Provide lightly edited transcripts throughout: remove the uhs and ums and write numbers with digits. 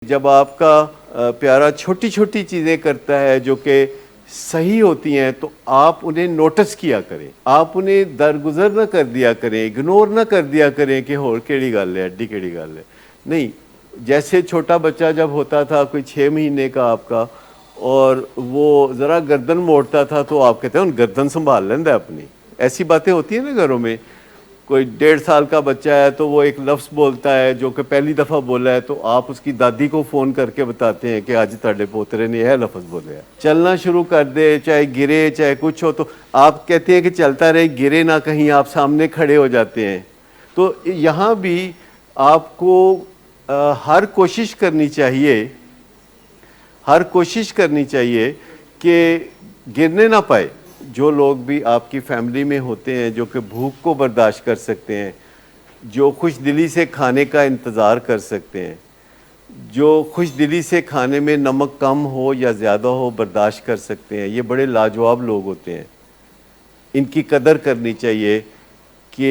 جب آپ کا پیارا چھوٹی چھوٹی چیزیں کرتا ہے جو کہ صحیح ہوتی ہیں تو آپ انہیں نوٹس کیا کریں، آپ انہیں درگزر نہ کر دیا کریں، اگنور نہ کر دیا کریں کہ ہور کیڑی گل ہے، اڈی کیڑی گل ہے نہیں۔ جیسے چھوٹا بچہ جب ہوتا تھا کوئی 6 مہینے کا آپ کا، اور وہ ذرا گردن موڑتا تھا تو آپ کہتے ہیں ان گردن سنبھال لیندہ ہے اپنی، ایسی باتیں ہوتی ہیں نا گھروں میں۔ کوئی 1.5 سال کا بچہ ہے تو وہ ایک لفظ بولتا ہے جو کہ پہلی دفعہ بولا ہے، تو آپ اس کی دادی کو فون کر کے بتاتے ہیں کہ آج تہاڈے پوترے نے یہ لفظ بولے ہے۔ چلنا شروع کر دے، چاہے گرے چاہے کچھ ہو، تو آپ کہتے ہیں کہ چلتا رہے، گرے نہ کہیں، آپ سامنے کھڑے ہو جاتے ہیں۔ تو یہاں بھی آپ کو ہر کوشش کرنی چاہیے کہ گرنے نہ پائے۔ جو لوگ بھی آپ کی فیملی میں ہوتے ہیں جو کہ بھوک کو برداشت کر سکتے ہیں، جو خوش دلی سے کھانے کا انتظار کر سکتے ہیں، جو خوش دلی سے کھانے میں نمک کم ہو یا زیادہ ہو برداشت کر سکتے ہیں، یہ بڑے لاجواب لوگ ہوتے ہیں۔ ان کی قدر کرنی چاہیے کہ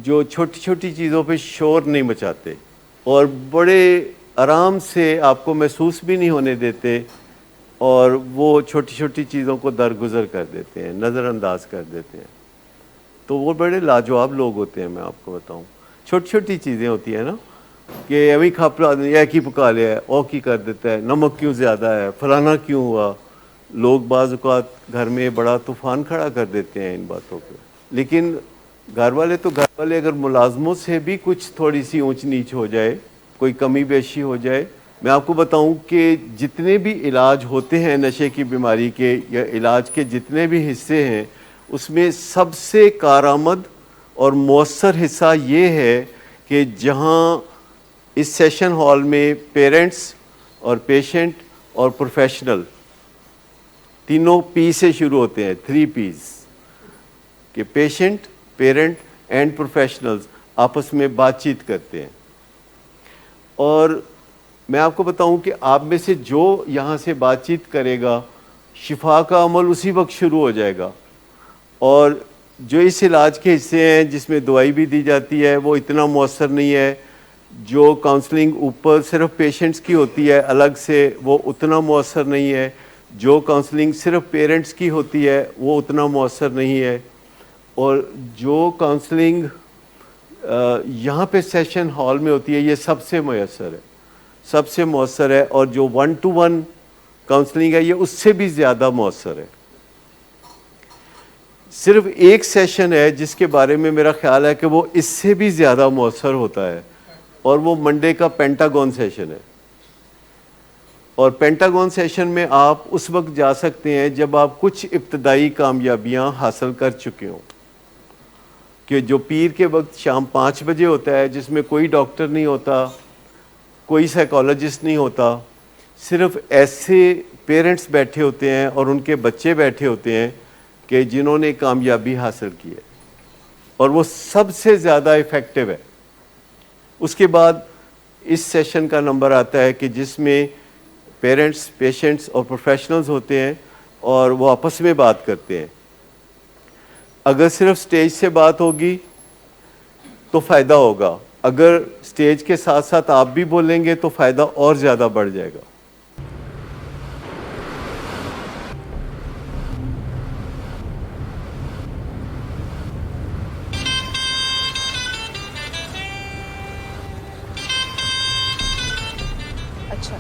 جو چھوٹی چھوٹی چیزوں پہ شور نہیں مچاتے اور بڑے آرام سے آپ کو محسوس بھی نہیں ہونے دیتے، اور وہ چھوٹی چھوٹی چیزوں کو درگزر کر دیتے ہیں، نظر انداز کر دیتے ہیں۔ تو وہ بڑے لاجواب لوگ ہوتے ہیں، میں آپ کو بتاؤں۔ چھوٹی چھوٹی چیزیں ہوتی ہیں نا کہ ایویں کھاپلا ایک ہی پکا لیا ہے، او کی کر دیتا ہے، نمک کیوں زیادہ ہے، فلانا کیوں ہوا۔ لوگ بعض اوقات گھر میں بڑا طوفان کھڑا کر دیتے ہیں ان باتوں پہ، لیکن گھر والے اگر ملازموں سے بھی کچھ تھوڑی سی اونچ نیچ ہو جائے، کوئی کمی بیشی ہو جائے، میں آپ کو بتاؤں کہ جتنے بھی علاج ہوتے ہیں نشے کی بیماری کے یا علاج کے جتنے بھی حصے ہیں، اس میں سب سے کارآمد اور مؤثر حصہ یہ ہے کہ جہاں اس سیشن ہال میں پیرنٹس اور پیشنٹ اور پروفیشنل تینوں پی سے شروع ہوتے ہیں، 3 پیز، کہ پیشنٹ، پیرنٹ اینڈ پروفیشنلز آپس میں بات چیت کرتے ہیں۔ اور میں آپ کو بتاؤں کہ آپ میں سے جو یہاں سے بات چیت کرے گا، شفا کا عمل اسی وقت شروع ہو جائے گا۔ اور جو اس علاج کے حصے ہیں جس میں دوائی بھی دی جاتی ہے وہ اتنا مؤثر نہیں ہے، جو کاؤنسلنگ اوپر صرف پیشنٹس کی ہوتی ہے الگ سے وہ اتنا مؤثر نہیں ہے، جو کاؤنسلنگ صرف پیرنٹس کی ہوتی ہے وہ اتنا مؤثر نہیں ہے، اور جو کاؤنسلنگ یہاں پہ سیشن ہال میں ہوتی ہے یہ سب سے مؤثر ہے، اور جو 1 to 1 کاؤنسلنگ ہے یہ اس سے بھی زیادہ مؤثر ہے۔ صرف ایک سیشن ہے جس کے بارے میں میرا خیال ہے کہ وہ اس سے بھی زیادہ مؤثر ہوتا ہے، اور وہ منڈے کا پینٹاگون سیشن ہے۔ اور پینٹاگون سیشن میں آپ اس وقت جا سکتے ہیں جب آپ کچھ ابتدائی کامیابیاں حاصل کر چکے ہوں، کہ جو پیر کے وقت شام 5 بجے ہوتا ہے، جس میں کوئی ڈاکٹر نہیں ہوتا، کوئی سائیکالوجسٹ نہیں ہوتا، صرف ایسے پیرنٹس بیٹھے ہوتے ہیں اور ان کے بچے بیٹھے ہوتے ہیں کہ جنہوں نے کامیابی حاصل کی ہے، اور وہ سب سے زیادہ ایفیکٹو ہے۔ اس کے بعد اس سیشن کا نمبر آتا ہے کہ جس میں پیرنٹس، پیشنٹس اور پروفیشنلز ہوتے ہیں اور وہ آپس میں بات کرتے ہیں۔ اگر صرف سٹیج سے بات ہوگی تو فائدہ ہوگا، اگر سٹیج کے ساتھ ساتھ آپ بھی بولیں گے تو فائدہ اور زیادہ بڑھ جائے گا۔ اچھا،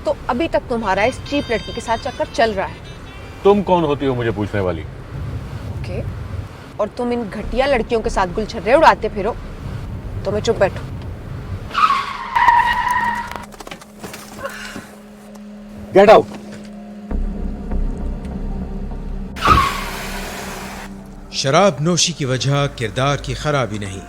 تو ابھی تک تمہارا اس چیپ لڑکی کے ساتھ چکر چل رہا ہے؟ تم کون ہوتی ہو مجھے پوچھنے والی؟ اوکے، اور تم ان گھٹیا لڑکیوں کے ساتھ گل چھرے اڑاتے پھرو تو میں چپ بیٹھوں؟ Get out! شراب نوشی کی وجہ کردار کی خرابی نہیں،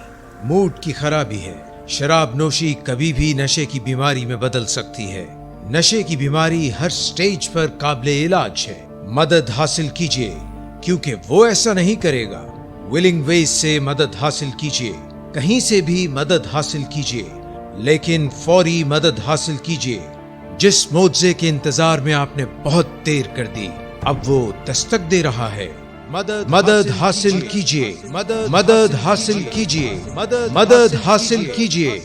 موڈ کی خرابی ہے۔ شراب نوشی کبھی بھی نشے کی بیماری میں بدل سکتی ہے۔ نشے کی بیماری ہر سٹیج پر قابل علاج ہے۔ مدد حاصل کیجیے، کیونکہ وہ ایسا نہیں کرے گا۔ ولنگ ویز سے مدد حاصل کیجیے، کہیں سے بھی مدد حاصل کیجیے، لیکن فوری مدد حاصل کیجیے۔ جس معجزے کے انتظار میں آپ نے بہت دیر کر دی، اب وہ دستک دے رہا ہے۔ مدد حاصل کیجیے، مدد حاصل کیجیے، مدد حاصل کیجیے۔